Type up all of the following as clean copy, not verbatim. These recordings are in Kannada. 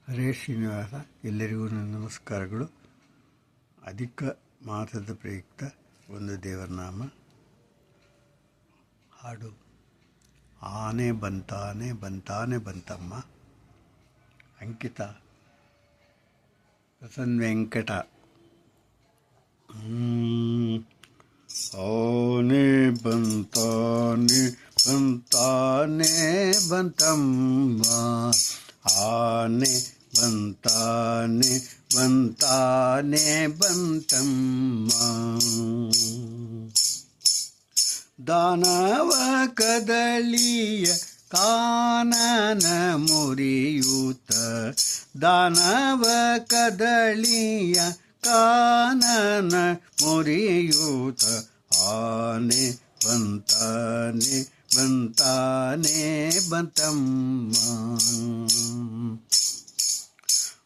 ಹರೇ ಶ್ರೀನಿವಾಸ. ಎಲ್ಲರಿಗೂ ನನ್ನ ನಮಸ್ಕಾರಗಳು. ಅಧಿಕ ಮಾಸದ ಪ್ರಯುಕ್ತ ಒಂದು ದೇವರ ನಾಮ ಹಾಡು. ಆನೆ ಬಂತಾನೆ ಬಂತಾನೆ ಬಂತಮ್ಮ. ಅಂಕಿತ ಪ್ರಸನ್ನ ವೆಂಕಟ. ಆನೆ ಬಂತಾನೆ ಬಂತಾನೆ ಬಂತಮ್ಮ. ಆನೆ ಬಂತಾನೆ ಬಂತಾನೆ ಬಂತಮ್ಮ. ದಾನವ ಕದಳಿಯ ಕಾನನ ಮುರಿಯೂತ. ದಾನವ ಕದಳಿಯ ಕಾನನ ಮುರಿಯೂತ. ಆನೆ ಬಂತಾನೆ ಬಂತಾನೆ ಬಂತಮ್ಮ.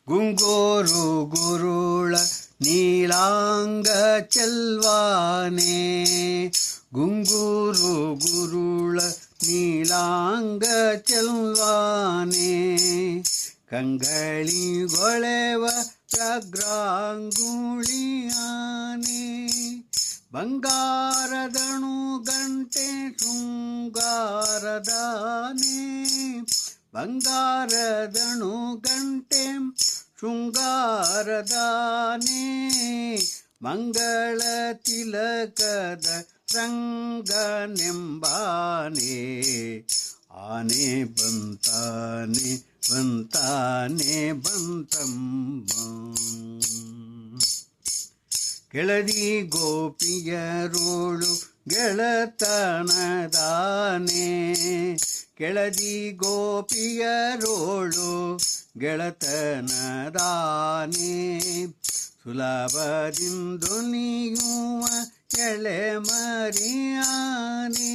ಗುಂಗೋರು ಗುರುಳ ನೀಲಾಂಗ ಚೆಲ್ವಾನೆ. ಗುಂಗೂರು ಗುರುಳ ನೀಲಾಂಗ ಚೆಲ್ವಾನೆ. ಕಂಗಳಿಗೊಳೆವ ವ್ಯಾಘ್ರಾಂಗುಳಿಯಾನೆ. ಬಂಗಾರದಣು ಗಂಟೆ ಶೃಂಗಾರದಾನೆ. ಬಂಗಾರದಣು ಗಂಟೆ ಶೃಂಗಾರದಾನೆ. ಮಂಗಳ ತಿಲಕದ ರಂಗನೆಂಬಾನೆ. ಆನೆ ಬಂತಾನೆ ಬಂತಾನೆ ಬಂತಮ್ಮ. ಕೆಳದಿ ಗೋಪಿಯರೋಳು ಗೆಳತನದಾನೆ. ಕೆಳದಿ ಗೋಪಿಯರೋಳು ಗೆಳತನದಾನೆ. ಸುಲಭದಿಂದೊಲಿಯುವ ಎಳೆ ಮರಿಯಾನೆ.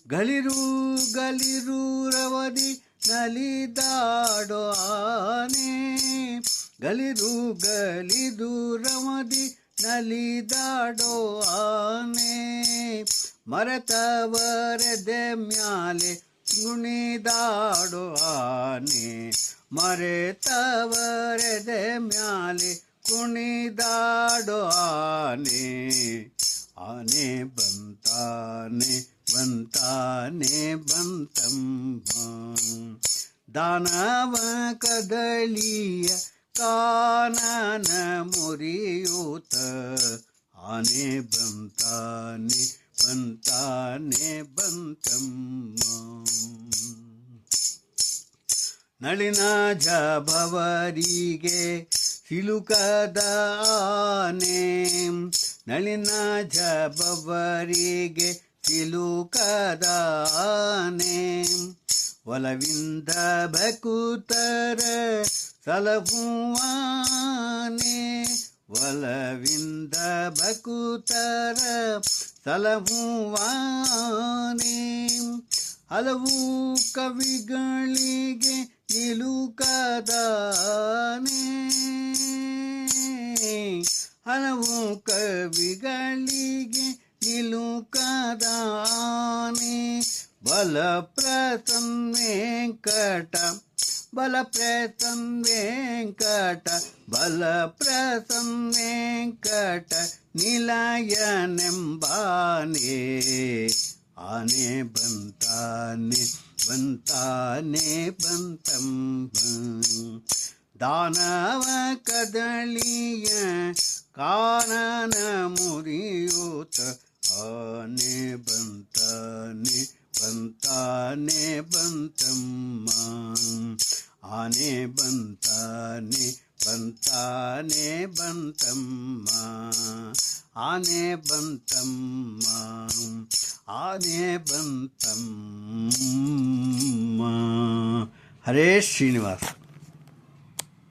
ಗಳಿರು ಗಳಿರು ರವದಿ ನಲಿದಾಡೋ ಆನೆ. ಗಳಿರು ಗಲಿದು ರವದಿ ನಲಿದಾಡೋ ಆನೆ. ಮರೆತವರೆದೆ ಮ್ಯಾಲೆ ಕುಣಿದಾಡೋ ಆನೆ. ಮರೆತವರೆದೆ ಮ್ಯಾಲೆ ಕುಣಿದಾಡೋ ಆನೆ. ಆನೆ ಬಂತಾನೆ ಬಂತಾನೆ ಬಂತಮ್ಮ. ದಾನವ ಕದಳಿಯ ಕಾನನ ಮುರಿಯೂತ. ಆನೆ ಬಂತಾನೆ ಬಂತಾನೆ ಬಂತಮ್ಮ. ನಳಿನ ಜಬವರಿಗೆ ಸಿಲುಕದ ಆನೆ. ನಳಿನ ಜಬವರಿಗೆ ಸಿಲುಕದ ಆನೆ. ಒಲವಿಂದ ಬಕುತರ ಸಲಹುವಾನೆ. ಒಲವಿಂದ ಬಕುತರ ಸಲಹುವಾನೆ. ಹಲವು ಕವಿಗಳಿಗೆ ನಿಲುಕದಾನೆ. ಹಲವು ಕವಿಗಳಿಗೆ ನಿಲುಕದಾನೆ. ಬಲ ಪ್ರಸನ್ನ ವೆಂಕಟ ಬಲ ಪ್ರಸನ್ನ ವೆಂಕಟ ಬಲ ಪ್ರಸನ್ನ ವೆಂಕಟ ನಿಲಯನೆಂಬಾನೆ. ಆನೆ ಬಂತಾನೆ ಬಂತಾನೆ ಬಂತಮ್ಮ. ದಾನವ ಕದಳಿಯ ಕಾನನ ಮುರಿಯೂತ. ಆನೆ ಬಂತಾನೆ ಬಂತಾನೆ ಬಂತಮ್ಮ. ಆನೆ ಬಂತಾನೆ ಬಂತಾನೆ ಬಂತಮ್ಮ. ಆನೆ ಬಂತಮ್ಮ ಆನೆ ಬಂತಮ್ಮ. ಹರೇ ಶ್ರೀನಿವಾಸ.